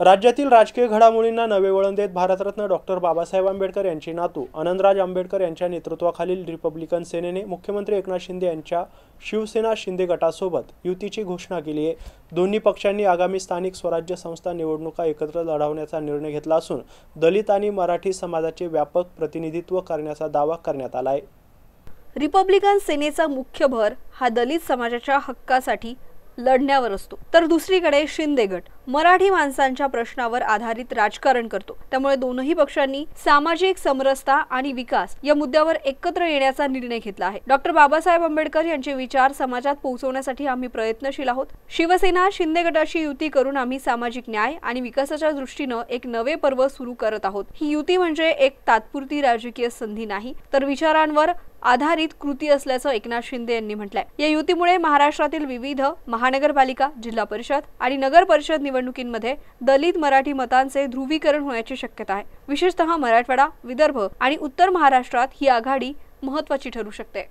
राज्यातील राजकीय घडामोडींना नवे वळण देत भारतरत्न डॉक्टर बाबासाहेब आंबेडकर यांचे नातू आनंदराज आंबेडकर यांच्या नेतृत्वाखालील रिपब्लिकन सेनेने मुख्यमंत्री एकनाथ शिंदे यांच्या शिवसेना शिंदे गटासोबत युतीची घोषणा केली आहे। दोन्ही पक्षांनी आगामी स्थानिक स्वराज्य संस्था निवडणुका एकत्र लढवण्याचा निर्णय घेतला असून दलित आणि मराठी समाजाचे व्यापक प्रतिनिधित्व करण्याचा दावा करण्यात आला आहे। रिपब्लिकन सेनेचा मुख्य भर हा दलित समाजाच्या हक्कासाठी लढण्यावर असतो, तर दुसरीकडे शिंदे गट मराठी माणसांच्या प्रश्नावर आधारित राजकारण करतो। त्यामुळे दोनही पक्षांनी सामाजिक समरसता आणि विकास या मुद्द्यावर एकत्र येण्याचा निर्णय घेतला आहे। डॉक्टर बाबासाहेब आंबेडकर यांचे विचार समाजात पोहोचवण्यासाठी आम्ही प्रयत्नशील आहोत। शिवसेना शिंदे गटाशी युती करून आम्ही सामाजिक न्याय आणि विकासाच्या दृष्टीने एक नवे पर्व सुरू करत आहोत। ही युती म्हणजे एक तात्पुरती राजकीय संधी नाही, तर विचारांवर आधारित कृती असल्याचं एकनाथ शिंदे यांनी म्हटलंय। या युतीमुळे महाराष्ट्रातील विविध महानगरपालिका, जिल्हा परिषद आणि नगर परिषद निवडणुकींमध्ये दलित मराठी मतांचे ध्रुवीकरण होण्याची शक्यता आहे। विशेषतः मराठवाडा, विदर्भ आणि उत्तर महाराष्ट्रात ही आघाडी महत्त्वाची ठरू शकते।